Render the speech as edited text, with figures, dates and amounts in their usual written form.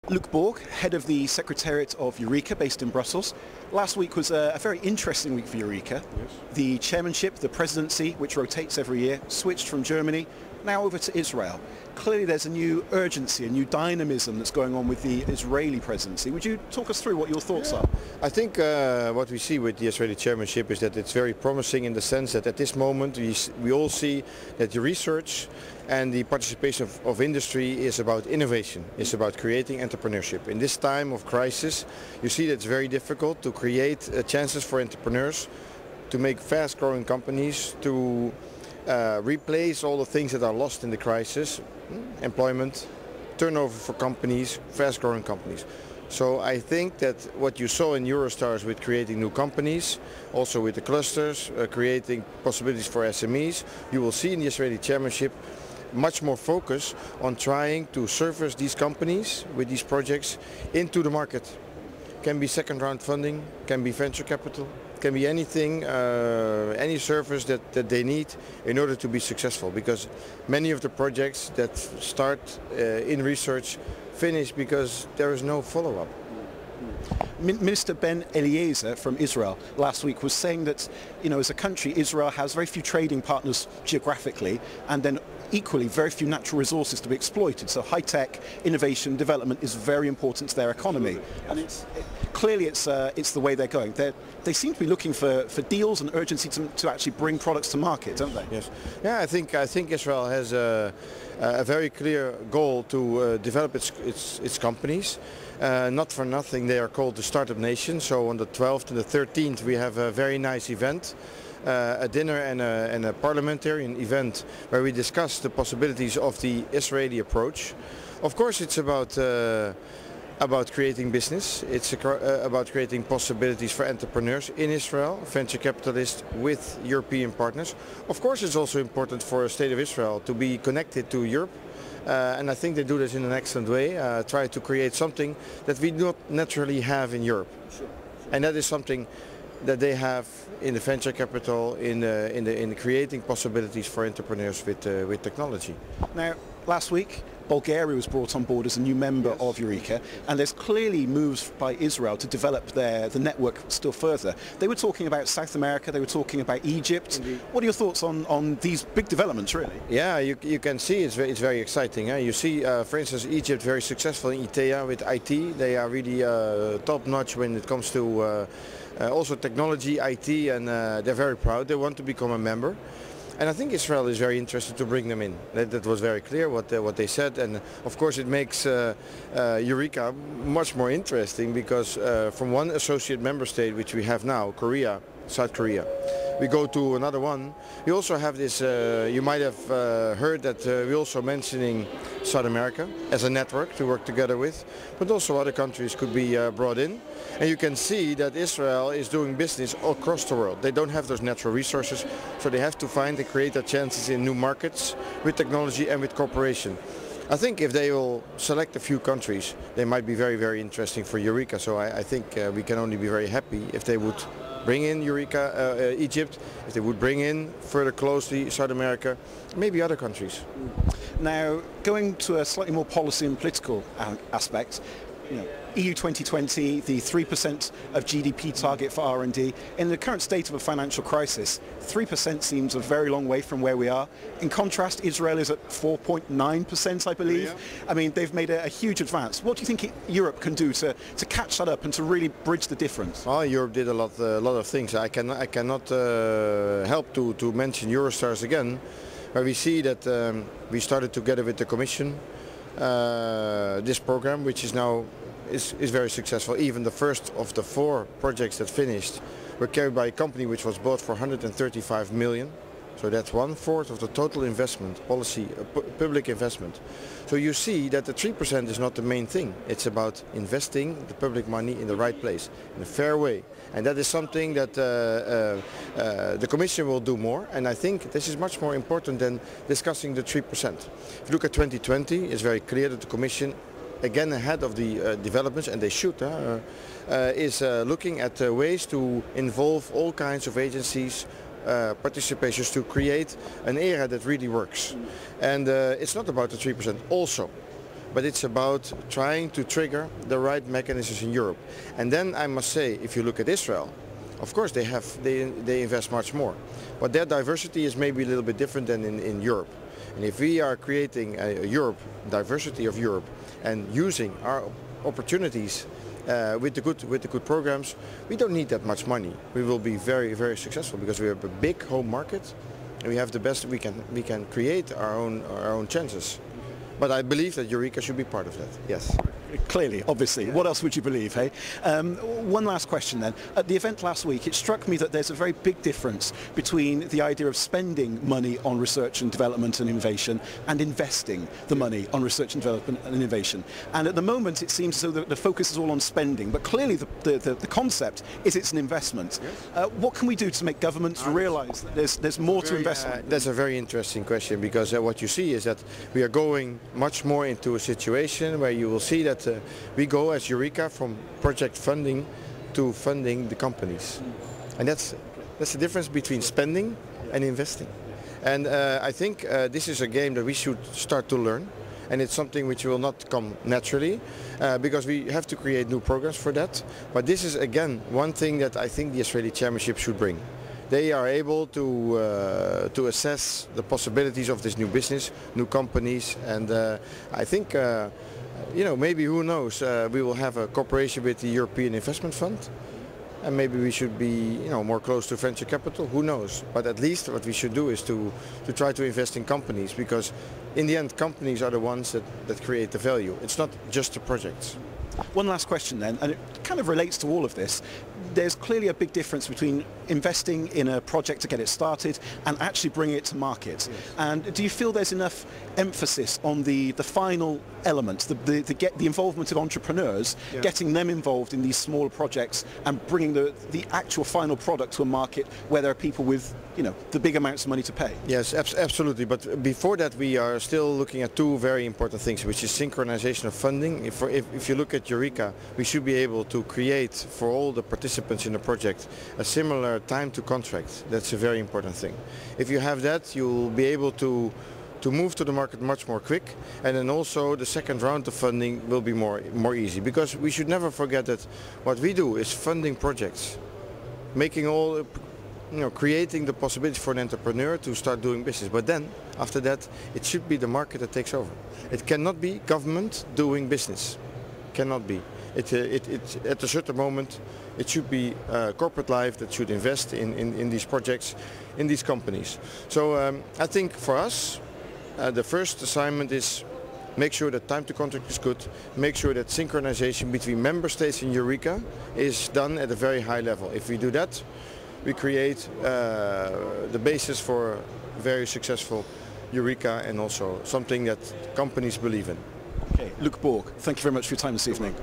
Luuk Borg, head of the Secretariat of EUREKA, based in Brussels. Last week was a very interesting week for EUREKA. Yes. The chairmanship, the presidency, which rotates every year, switched from Germany, now over to Israel. Clearly there's a new urgency, a new dynamism that's going on with the Israeli presidency. Would you talk us through what your thoughts are? I think what we see with the Israeli chairmanship is that it's very promising in the sense that at this moment we all see that the research and the participation of industry is about innovation, it's about creating entrepreneurship. In this time of crisis, you see that it's very difficult to create chances for entrepreneurs to make fast-growing companies, to replace all the things that are lost in the crisis, employment, turnover for companies, fast-growing companies. So I think that what you saw in Eurostars with creating new companies, also with the clusters, creating possibilities for SMEs, you will see in the Israeli chairmanship much more focus on trying to service these companies with these projects into the market. Can be second round funding, can be venture capital, can be anything, any service that they need in order to be successful, because many of the projects that start in research finish because there is no follow-up. Minister Ben Eliezer from Israel last week was saying that, as a country, Israel has very few trading partners geographically, and then equally very few natural resources to be exploited. So high-tech innovation development is very important to their economy, and clearly it's the way they're going. They seem to be looking for deals and urgency to actually bring products to market, don't they? Yes. Yeah, I think Israel has a very clear goal to develop its companies. Not for nothing they are called the Startup Nation. So on the 12th and the 13th we have a very nice event. A dinner and a parliamentarian event where we discuss the possibilities of the Israeli approach. Of course it's about creating business, it's about creating possibilities for entrepreneurs in Israel, venture capitalists with European partners. Of course it's also important for the State of Israel to be connected to Europe. And I think they do this in an excellent way, try to create something that we do not naturally have in Europe. Sure. And that is something that they have in the venture capital, in creating possibilities for entrepreneurs with technology. Now, last week, Bulgaria was brought on board as a new member of EUREKA, and there's clearly moves by Israel to develop the network still further. They were talking about South America, they were talking about Egypt. Indeed. What are your thoughts on these big developments, really? Yeah, you can see it's very exciting. You see, for instance, Egypt very successful in ITEA with IT. They are really top-notch when it comes to also technology, IT, and they're very proud. They want to become a member. And I think Israel is very interested to bring them in. That was very clear what they said, and of course it makes EUREKA much more interesting because from one associate member state which we have now, Korea, South Korea, we go to another one. We also have this, you might have heard that we're also mentioning South America as a network to work together with, but also other countries could be brought in. And you can see that Israel is doing business across the world. They don't have those natural resources, so they have to find and create their chances in new markets with technology and with cooperation. I think if they will select a few countries, they might be very interesting for EUREKA. So I think we can only be very happy if they would bring in EUREKA, Egypt, if they would bring in further closely South America, maybe other countries. Now, going to a slightly more policy and political aspect, EU 2020, the 3% of GDP target for R&D. In the current state of a financial crisis, 3% seems a very long way from where we are. In contrast, Israel is at 4.9%, I believe. Yeah. I mean, they've made a huge advance. What do you think Europe can do to catch that up and to really bridge the difference? Well, Europe did a lot of things. I cannot help to mention Eurostars again, where we see that we started together with the Commission this program, which is now is very successful. Even the first of the 4 projects that finished were carried by a company which was bought for 135 million. So that's 1/4 of the total investment policy, public investment. So you see that the 3% is not the main thing. It's about investing the public money in the right place, in a fair way. And that is something that the Commission will do more. And I think this is much more important than discussing the 3%. If you look at 2020, it's very clear that the Commission, again ahead of the developments, and they should, is looking at ways to involve all kinds of agencies, participations, to create an era that really works. And it's not about the 3% also. but it's about trying to trigger the right mechanisms in Europe. And then I must say, if you look at Israel, of course they invest much more, but their diversity is maybe a little bit different than in Europe. And if we are creating a diversity of Europe, and using our opportunities with the good programs, we don't need that much money. We will be very, very successful because we have a big home market, and we have the best. We can create our own chances. But I believe that EUREKA should be part of that. Yes. Clearly, obviously. What else would you believe, hey? One last question then. At the event last week, it struck me that there's a very big difference between the idea of spending money on research and development and innovation and investing the money on research and development and innovation. And at the moment, it seems as though the focus is all on spending, but clearly the concept is it's an investment. Yes. What can we do to make governments realise that there's more to investment? That's a very interesting question, because what you see is that we are going much more into a situation where you will see that we go as EUREKA from project funding to funding the companies, and that's the difference between spending and investing. And I think this is a game that we should start to learn, and it's something which will not come naturally because we have to create new programs for that. But this is again one thing that I think the Israeli chairmanship should bring. They are able to assess the possibilities of this new business, new companies, and I think you know, maybe, who knows, we will have a cooperation with the European Investment Fund, and maybe we should be, you know, more close to venture capital, who knows. But at least what we should do is to try to invest in companies, because in the end companies are the ones that create the value. It's not just the projects. One last question then, and it kind of relates to all of this. There's clearly a big difference between investing in a project to get it started and actually bringing it to market. Yes. And do you feel there's enough emphasis on the final element, the involvement of entrepreneurs, yeah, getting them involved in these smaller projects and bringing the actual final product to a market where there are people with, you know, the big amounts of money to pay? Yes, absolutely. But before that, we are still looking at two very important things, which is synchronization of funding. If you look at EUREKA, we should be able to create for all the participants in the project a similar time to contract. That's a very important thing. If you have that, you'll be able to move to the market much more quick, and then also the second round of funding will be more easy, because we should never forget that what we do is funding projects, making all, you know, creating the possibility for an entrepreneur to start doing business. But then after that, it should be the market that takes over. It cannot be government doing business. Cannot be. At a certain moment, it should be corporate life that should invest in these projects, in these companies. So I think for us, the first assignment is make sure that time to contract is good, make sure that synchronization between member states in EUREKA is done at a very high level. If we do that, we create the basis for very successful EUREKA, and also something that companies believe in. Okay, Luuk Borg, thank you very much for your time this evening.